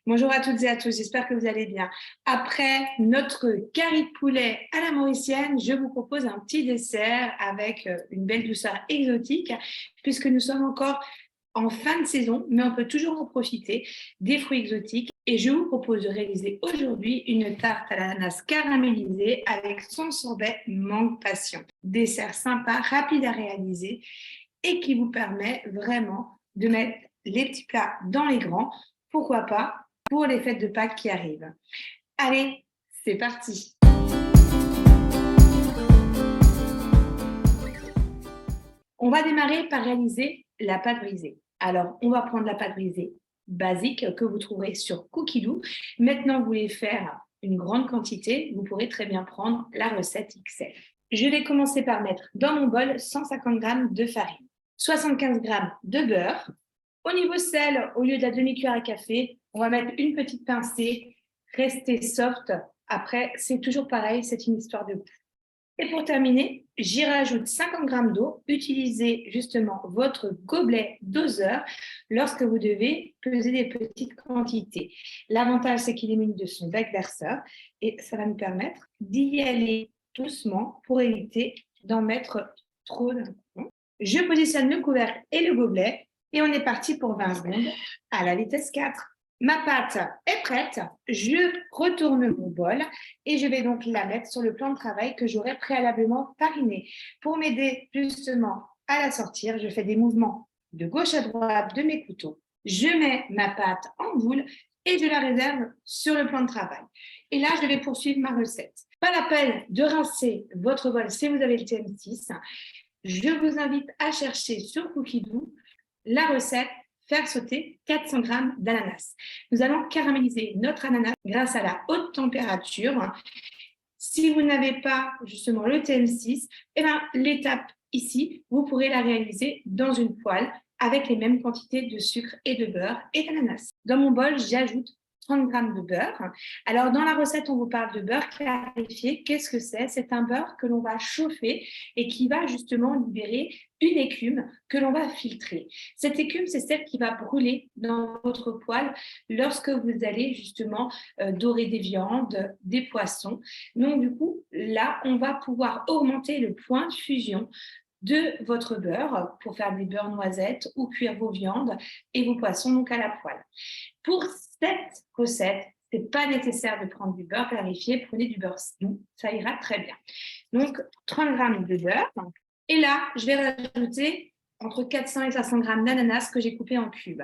Bonjour à toutes et à tous, j'espère que vous allez bien. Après notre curry de poulet à la mauricienne, je vous propose un petit dessert avec une belle douceur exotique, puisque nous sommes encore en fin de saison, mais on peut toujours en profiter des fruits exotiques. Et je vous propose de réaliser aujourd'hui une tarte à l'ananas caramélisée avec son sorbet mangue passion. Dessert sympa, rapide à réaliser et qui vous permet vraiment de mettre les petits plats dans les grands. Pourquoi pas pour les fêtes de Pâques qui arrivent. Allez, c'est parti. On va démarrer par réaliser la pâte brisée. Alors, on va prendre la pâte brisée basique que vous trouverez sur Cookidoo. Maintenant, vous voulez faire une grande quantité, vous pourrez très bien prendre la recette XL. Je vais commencer par mettre dans mon bol 150 g de farine, 75 g de beurre. Au niveau sel, au lieu de la demi-cuillère à café, on va mettre une petite pincée, rester soft. Après, c'est toujours pareil, c'est une histoire de goût. Et pour terminer, j'y rajoute 50 g d'eau. Utilisez justement votre gobelet doseur lorsque vous devez peser des petites quantités. L'avantage, c'est qu'il est muni de son bec verseur et ça va nous permettre d'y aller doucement pour éviter d'en mettre trop d'un coup. Je positionne le couvercle et le gobelet et on est parti pour 20 secondes à la vitesse 4. Ma pâte est prête, je retourne mon bol et je vais donc la mettre sur le plan de travail que j'aurais préalablement fariné. Pour m'aider justement à la sortir, je fais des mouvements de gauche à droite de mes couteaux. Je mets ma pâte en boule et je la réserve sur le plan de travail. Et là, je vais poursuivre ma recette. Pas la peine de rincer votre bol si vous avez le TM6. Je vous invite à chercher sur Cookidoo la recette faire sauter 400 g d'ananas. Nous allons caraméliser notre ananas grâce à la haute température. Si vous n'avez pas justement le TM6, l'étape ici, vous pourrez la réaliser dans une poêle avec les mêmes quantités de sucre et de beurre et d'ananas. Dans mon bol, j'ajoute 30 g de beurre. Alors, dans la recette, on vous parle de beurre clarifié. Qu'est-ce que c'est? C'est un beurre que l'on va chauffer et qui va justement libérer une écume que l'on va filtrer. Cette écume, c'est celle qui va brûler dans votre poêle lorsque vous allez justement dorer des viandes, des poissons. Donc, du coup, là, on va pouvoir augmenter le point de fusion de votre beurre pour faire des beurres noisettes ou cuire vos viandes et vos poissons donc à la poêle. Pour cette recette, ce n'est pas nécessaire de prendre du beurre clarifié, prenez du beurre doux, ça ira très bien. Donc 30 g de beurre et là, je vais rajouter entre 400 et 500 g d'ananas que j'ai coupé en cubes.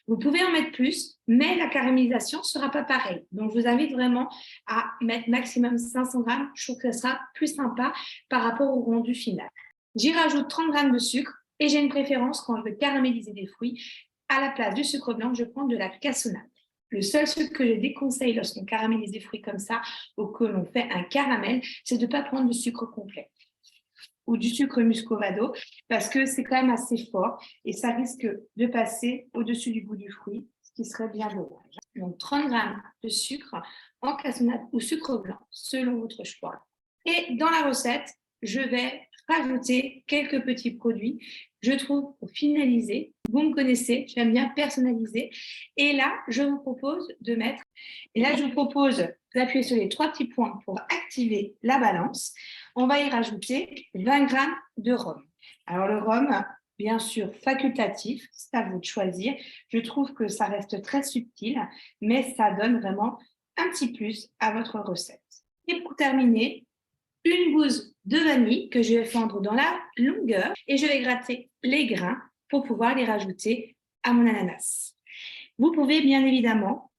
Vous pouvez en mettre plus, mais la caramélisation ne sera pas pareille. Donc, je vous invite vraiment à mettre maximum 500 g. Je trouve que ce sera plus sympa par rapport au rendu final. J'y rajoute 30 g de sucre et j'ai une préférence quand je veux caraméliser des fruits. À la place du sucre blanc, je prends de la cassonade. Le seul sucre que je déconseille lorsqu'on caramélise des fruits comme ça ou que l'on fait un caramel, c'est de ne pas prendre du sucre complet ou du sucre muscovado parce que c'est quand même assez fort et ça risque de passer au-dessus du goût du fruit, ce qui serait bien dommage. Donc 30 g de sucre en cassonade ou sucre blanc, selon votre choix. Et dans la recette, je vais rajouter quelques petits produits. Je trouve pour finaliser, vous me connaissez, j'aime bien personnaliser. Et là, je vous propose d'appuyer sur les 3 petits points pour activer la balance. On va y rajouter 20 g de rhum. Alors le rhum, bien sûr, facultatif, c'est à vous de choisir. Je trouve que ça reste très subtil, mais ça donne vraiment un petit plus à votre recette. Et pour terminer, une gousse de vanille que je vais fendre dans la longueur et je vais gratter les grains pour pouvoir les rajouter à mon ananas. Vous pouvez bien évidemment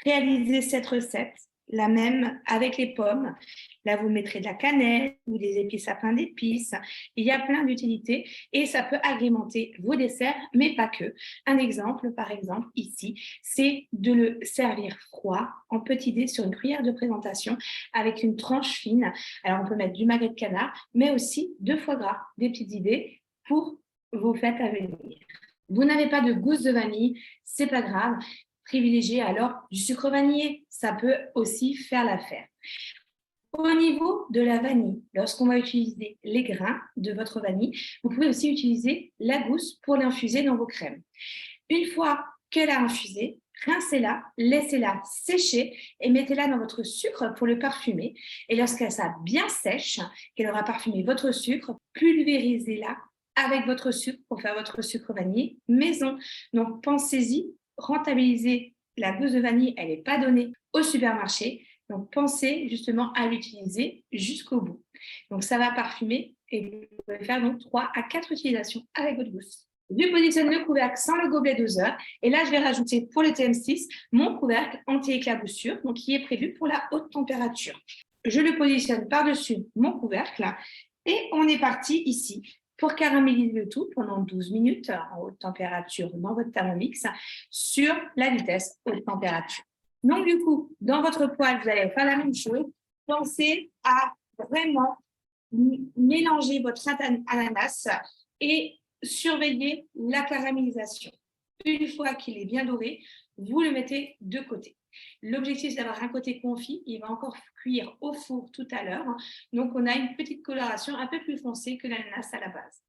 réaliser cette recette, la même avec les pommes. Là, vous mettrez de la cannelle ou des épices à pain d'épices. Il y a plein d'utilités et ça peut agrémenter vos desserts, mais pas que. Un exemple, par exemple, ici, c'est de le servir froid en petit dé sur une cuillère de présentation avec une tranche fine. Alors, on peut mettre du magret de canard, mais aussi de foie gras, des petites idées pour vos fêtes à venir. Vous n'avez pas de gousse de vanille, c'est pas grave. Privilégiez alors du sucre vanillé, ça peut aussi faire l'affaire. Au niveau de la vanille, lorsqu'on va utiliser les grains de votre vanille, vous pouvez aussi utiliser la gousse pour l'infuser dans vos crèmes. Une fois qu'elle a infusé, Rincez-la, laissez-la sécher et mettez-la dans votre sucre pour le parfumer. Et lorsqu'elle sera bien sèche, qu'elle aura parfumé votre sucre, pulvérisez-la avec votre sucre pour faire votre sucre vanille maison. Donc, pensez-y, rentabilisez la gousse de vanille, elle n'est pas donnée au supermarché. Donc, pensez justement à l'utiliser jusqu'au bout. Donc, ça va parfumer et vous pouvez faire donc 3 à 4 utilisations avec votre gousse. Je positionne le couvercle sans le gobelet doseur. Et là, je vais rajouter pour le TM6 mon couvercle anti-éclaboussure, donc qui est prévu pour la haute température. Je le positionne par-dessus mon couvercle et on est parti ici pour caraméliser le tout pendant 12 minutes en haute température dans votre Thermomix sur la vitesse haute température. Donc, du coup, dans votre poêle, vous allez faire la même chose. Pensez à vraiment mélanger votre ananas et surveiller la caramélisation. Une fois qu'il est bien doré, vous le mettez de côté. L'objectif, c'est d'avoir un côté confit. Il va encore cuire au four tout à l'heure. Donc, on a une petite coloration un peu plus foncée que l'ananas à la base.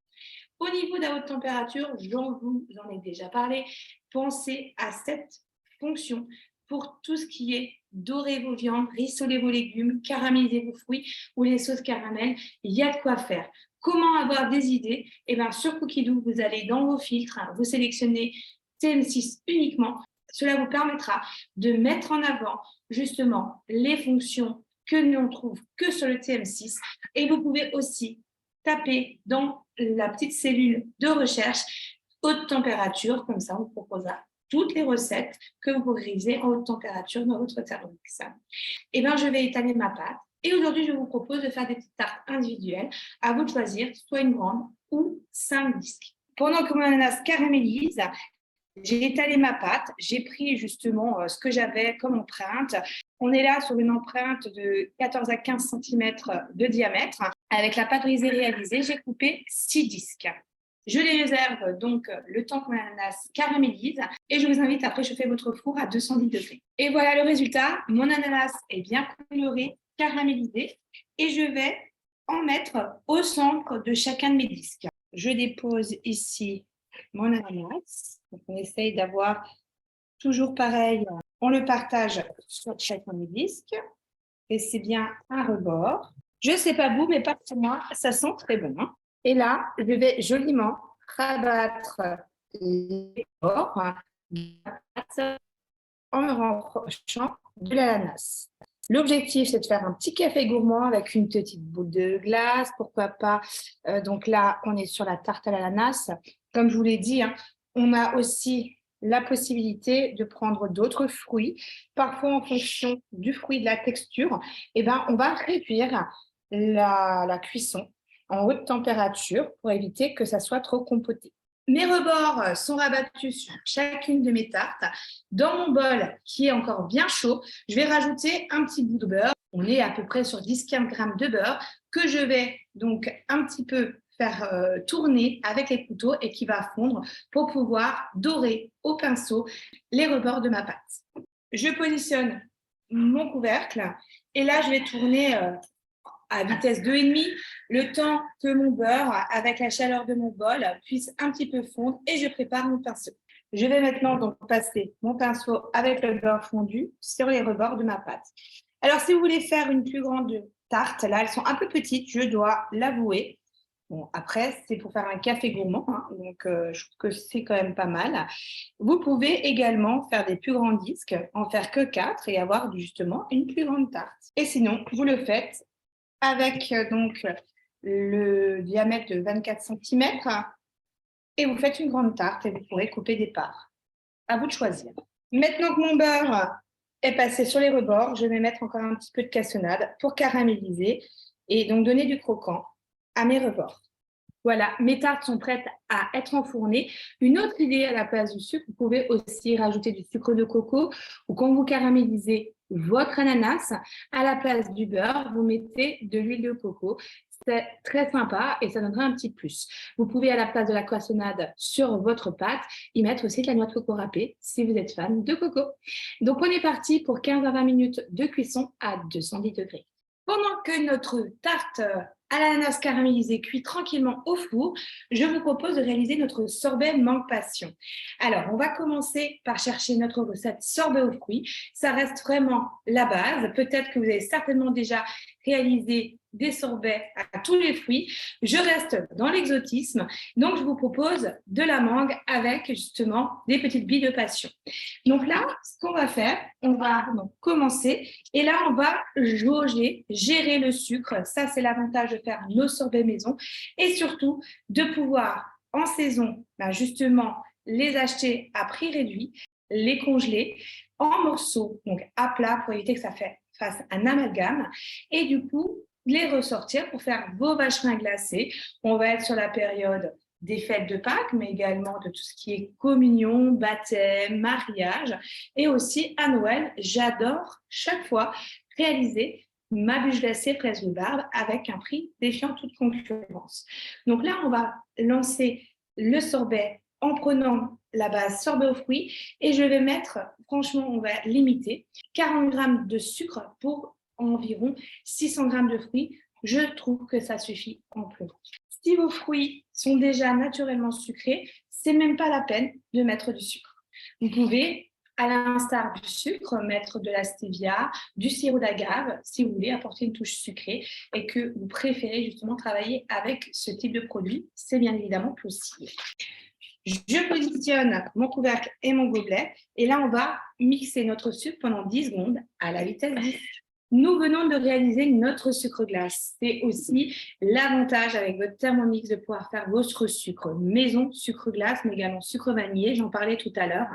Au niveau de la haute température, vous en ai déjà parlé. Pensez à cette fonction pour tout ce qui est dorer vos viandes, rissoler vos légumes, caraméliser vos fruits ou les sauces caramel. Il y a de quoi faire. Comment avoir des idées? Eh bien, sur Cookidoo, vous allez dans vos filtres, vous sélectionnez TM6 uniquement. Cela vous permettra de mettre en avant justement les fonctions que l'on trouve que sur le TM6. Et vous pouvez aussi taper dans la petite cellule de recherche haute température. Comme ça, on vous proposera toutes les recettes que vous pourrez réaliser en haute température dans votre Thermomix. Eh bien, je vais étaler ma pâte. Et aujourd'hui, je vous propose de faire des petites tartes individuelles. À vous de choisir, soit une grande ou 5 disques. Pendant que mon ananas caramélise, j'ai étalé ma pâte. J'ai pris justement ce que j'avais comme empreinte. On est là sur une empreinte de 14 à 15 cm de diamètre. Avec la pâte brisée réalisée, j'ai coupé 6 disques. Je les réserve donc le temps que mon ananas caramélise et je vous invite à préchauffer votre four à 210 degrés. Et voilà le résultat. Mon ananas est bien coloré, caramélisé et je vais en mettre au centre de chacun de mes disques. Je dépose ici mon ananas. Donc on essaye d'avoir toujours pareil. On le partage sur chacun des disques et c'est bien un rebord. Je ne sais pas vous, mais pas pour moi, ça sent très bon. Et là, je vais joliment rabattre les bords en me rapprochant de l'ananas. L'objectif, c'est de faire un petit café gourmand avec une petite boule de glace, pourquoi pas. Donc là, on est sur la tarte à l'ananas. Comme je vous l'ai dit, on a aussi la possibilité de prendre d'autres fruits. Parfois, en fonction du fruit, de la texture, on va réduire la cuisson en haute température pour éviter que ça soit trop compoté. Mes rebords sont rabattus sur chacune de mes tartes. Dans mon bol qui est encore bien chaud, je vais rajouter un petit bout de beurre. On est à peu près sur 10-15 grammes de beurre que je vais donc un petit peu faire tourner avec les couteaux et qui va fondre pour pouvoir dorer au pinceau les rebords de ma pâte. Je positionne mon couvercle et là, je vais tourner à vitesse 2,5, le temps que mon beurre, avec la chaleur de mon bol, puisse un petit peu fondre et je prépare mon pinceau. Je vais maintenant donc passer mon pinceau avec le beurre fondu sur les rebords de ma pâte. Alors, si vous voulez faire une plus grande tarte, là, elles sont un peu petites, je dois l'avouer. Bon, après, c'est pour faire un café gourmand, donc je trouve que c'est quand même pas mal. Vous pouvez également faire des plus grands disques, en faire que 4 et avoir justement une plus grande tarte. Et sinon, vous le faites avec donc le diamètre de 24 cm et vous faites une grande tarte et vous pourrez couper des parts. À vous de choisir. Maintenant que mon beurre est passé sur les rebords, je vais mettre encore un petit peu de cassonade pour caraméliser et donc donner du croquant à mes rebords. Voilà, mes tartes sont prêtes à être enfournées. Une autre idée à la place du sucre, vous pouvez aussi rajouter du sucre de coco ou quand vous caramélisez votre ananas, à la place du beurre, vous mettez de l'huile de coco. C'est très sympa et ça donnera un petit plus. Vous pouvez, à la place de la cassonade sur votre pâte, y mettre aussi de la noix de coco râpée si vous êtes fan de coco. Donc, on est parti pour 15 à 20 minutes de cuisson à 210 degrés. Pendant que notre tarte à l'ananas caramélisé cuit tranquillement au four, je vous propose de réaliser notre sorbet mangue passion. Alors, on va commencer par chercher notre recette sorbet aux fruits. Ça reste vraiment la base. Peut-être que vous avez certainement déjà réalisé des sorbets à tous les fruits. Je reste dans l'exotisme, donc je vous propose de la mangue avec justement des petites billes de passion. Donc là, ce qu'on va faire, on va donc commencer et là, on va jauger, gérer le sucre. Ça, c'est l'avantage de faire nos sorbets maison et surtout de pouvoir en saison, justement, les acheter à prix réduit, les congeler en morceaux, donc à plat pour éviter que ça fasse un amalgame et du coup, les ressortir pour faire vos vacherins glacés. On va être sur la période des fêtes de Pâques, mais également de tout ce qui est communion, baptême, mariage. Et aussi à Noël, j'adore chaque fois réaliser ma bûche glacée fraise rhubarbe avec un prix défiant toute concurrence. Donc là, on va lancer le sorbet en prenant la base sorbet aux fruits et je vais mettre, franchement, on va limiter 40 grammes de sucre pour environ 600 grammes de fruits. Je trouve que ça suffit amplement. Si vos fruits sont déjà naturellement sucrés, c'est même pas la peine de mettre du sucre. Vous pouvez, à l'instar du sucre, mettre de la stevia, du sirop d'agave, si vous voulez apporter une touche sucrée et que vous préférez justement travailler avec ce type de produit, c'est bien évidemment possible. Je positionne mon couvercle et mon gobelet et là, on va mixer notre sucre pendant 10 secondes à la vitesse 10. Nous venons de réaliser notre sucre glace. C'est aussi l'avantage avec votre Thermomix de pouvoir faire votre sucre maison, sucre glace, mais également sucre vanillé, j'en parlais tout à l'heure,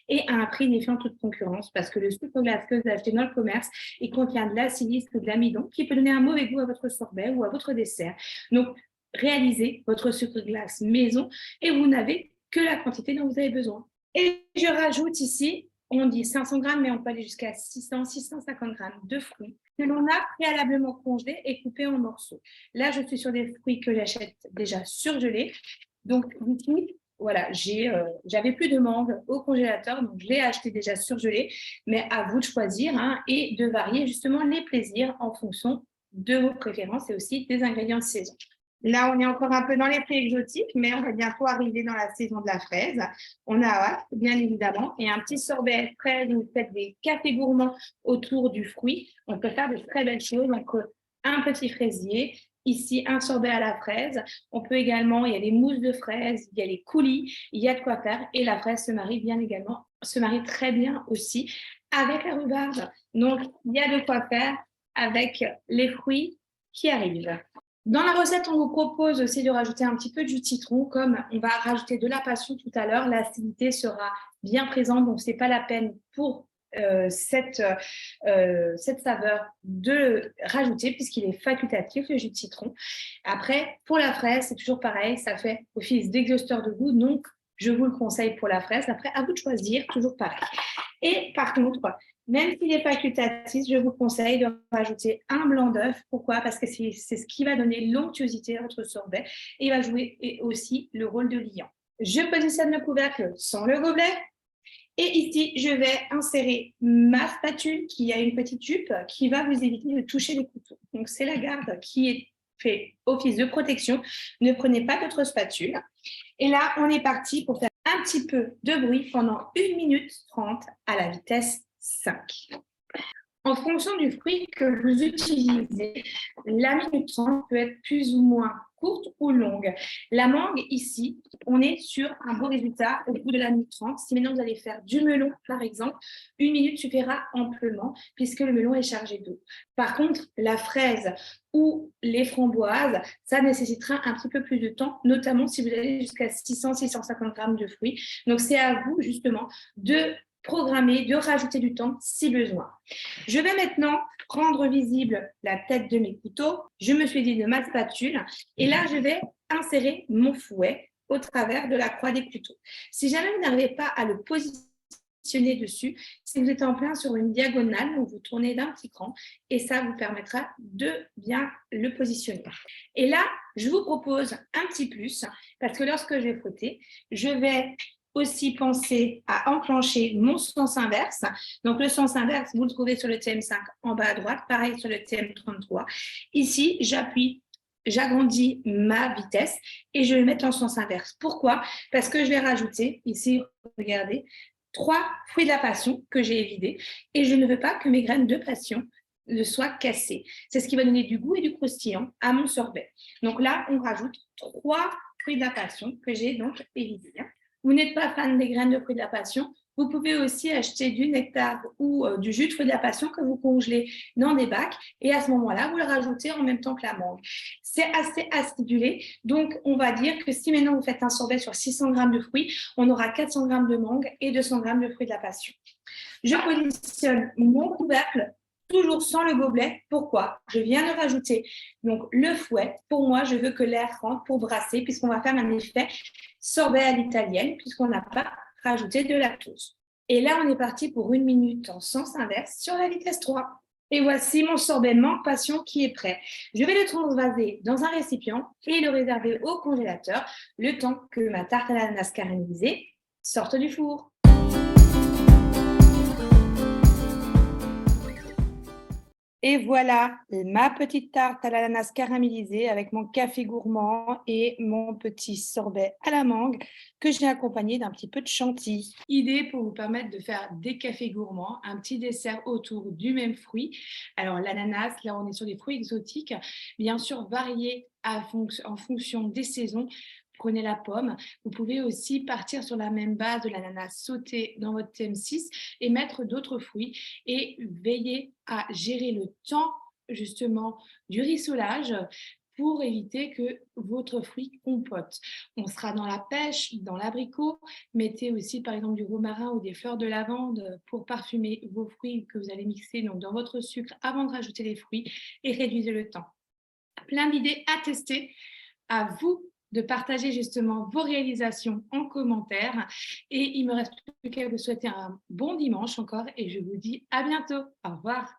et à un prix défiant toute concurrence parce que le sucre glace que vous achetez dans le commerce, il contient de l'acide ou de l'amidon qui peut donner un mauvais goût à votre sorbet ou à votre dessert. Donc, réalisez votre sucre glace maison et vous n'avez que la quantité dont vous avez besoin. Et je rajoute ici, on dit 500 grammes, mais on peut aller jusqu'à 600, 650 grammes de fruits que l'on a préalablement congelés et coupés en morceaux. Là, je suis sur des fruits que j'achète déjà surgelés. Donc, ici, voilà, j'avais plus de mangue au congélateur, donc je l'ai acheté déjà surgelé, mais à vous de choisir et de varier justement les plaisirs en fonction de vos préférences et aussi des ingrédients de saison. Là, on est encore un peu dans les prix exotiques, mais on va bientôt arriver dans la saison de la fraise. On a hâte, bien évidemment, et un petit sorbet fraise, vous faites des cafés gourmands autour du fruit. On peut faire de très belles choses. Donc, un petit fraisier, ici, un sorbet à la fraise. On peut également, il y a des mousses de fraises, il y a les coulis, il y a de quoi faire. Et la fraise se marie très bien aussi avec la rhubarbe. Donc, il y a de quoi faire avec les fruits qui arrivent. Dans la recette, on vous propose aussi de rajouter un petit peu de jus de citron. Comme on va rajouter de la passion tout à l'heure, l'acidité sera bien présente, donc ce n'est pas la peine pour cette saveur de rajouter puisqu'il est facultatif, le jus de citron. Après, pour la fraise, c'est toujours pareil, ça fait office d'exhausteur de goût, donc je vous le conseille pour la fraise. Après, à vous de choisir, toujours pareil. Et par contre, même s'il est facultatif, je vous conseille de rajouter un blanc d'œuf. Pourquoi? Parce que c'est ce qui va donner l'onctuosité à votre sorbet et il va jouer aussi le rôle de liant. Je positionne le couvercle sans le gobelet. Et ici, je vais insérer ma spatule qui a une petite jupe qui va vous éviter de toucher les couteaux. Donc, c'est la garde qui fait office de protection. Ne prenez pas votre spatule. Et là, on est parti pour faire un petit peu de bruit pendant 1 minute 30 à la vitesse 5. En fonction du fruit que vous utilisez, la minute 30 peut être plus ou moins courte ou longue. La mangue, ici, on est sur un beau résultat au bout de la minute 30. Si maintenant vous allez faire du melon, par exemple, 1 minute suffira amplement puisque le melon est chargé d'eau. Par contre, la fraise ou les framboises, ça nécessitera un petit peu plus de temps, notamment si vous allez jusqu'à 600-650 grammes de fruits. Donc, c'est à vous, justement, de programmer, de rajouter du temps si besoin. Je vais maintenant rendre visible la tête de mes couteaux. Je me suis dit de ma spatule et là, je vais insérer mon fouet au travers de la croix des couteaux. Si jamais vous n'arrivez pas à le positionner dessus, si vous êtes en plein sur une diagonale, donc vous tournez d'un petit cran et ça vous permettra de bien le positionner. Et là, je vous propose un petit plus parce que lorsque je vais frotter, je vais aussi penser à enclencher mon sens inverse. Donc, le sens inverse, vous le trouvez sur le TM5 en bas à droite, pareil sur le TM33. Ici, j'appuie j'agrandis ma vitesse et je vais le mettre en sens inverse. Pourquoi? Parce que je vais rajouter, ici, regardez, 3 fruits de la passion que j'ai évidés et je ne veux pas que mes graines de passion ne soient cassées. C'est ce qui va donner du goût et du croustillant à mon sorbet. Donc là, on rajoute 3 fruits de la passion que j'ai donc évidés. Vous n'êtes pas fan des graines de fruits de la passion, vous pouvez aussi acheter du nectar ou du jus de fruits de la passion que vous congelez dans des bacs et à ce moment-là, vous le rajoutez en même temps que la mangue. C'est assez acidulé, donc on va dire que si maintenant vous faites un sorbet sur 600 g de fruits, on aura 400 g de mangue et 200 g de fruits de la passion. Je positionne mon couvercle toujours sans le gobelet. Pourquoi? Je viens de rajouter donc le fouet. Pour moi, je veux que l'air rentre pour brasser puisqu'on va faire un effet sorbet à l'italienne puisqu'on n'a pas rajouté de lactose. Et là, on est parti pour 1 minute en sens inverse sur la vitesse 3. Et voici mon sorbet mangue passion qui est prêt. Je vais le transvaser dans un récipient et le réserver au congélateur le temps que ma tarte à l'ananas caramélisée sorte du four. Et voilà, ma petite tarte à l'ananas caramélisée avec mon café gourmand et mon petit sorbet à la mangue que j'ai accompagné d'un petit peu de chantilly. Idée pour vous permettre de faire des cafés gourmands, un petit dessert autour du même fruit. Alors l'ananas, là on est sur des fruits exotiques, bien sûr variés en fonction des saisons. Prenez la pomme. Vous pouvez aussi partir sur la même base de l'ananas sauté dans votre TM6 et mettre d'autres fruits et veiller à gérer le temps justement du rissolage pour éviter que votre fruit compote. On sera dans la pêche, dans l'abricot. Mettez aussi par exemple du romarin ou des fleurs de lavande pour parfumer vos fruits que vous allez mixer donc, dans votre sucre avant de rajouter les fruits et réduisez le temps. Plein d'idées à tester. À vous de partager justement vos réalisations en commentaire. Et il me reste plus qu'à vous souhaiter un bon dimanche encore et je vous dis à bientôt. Au revoir.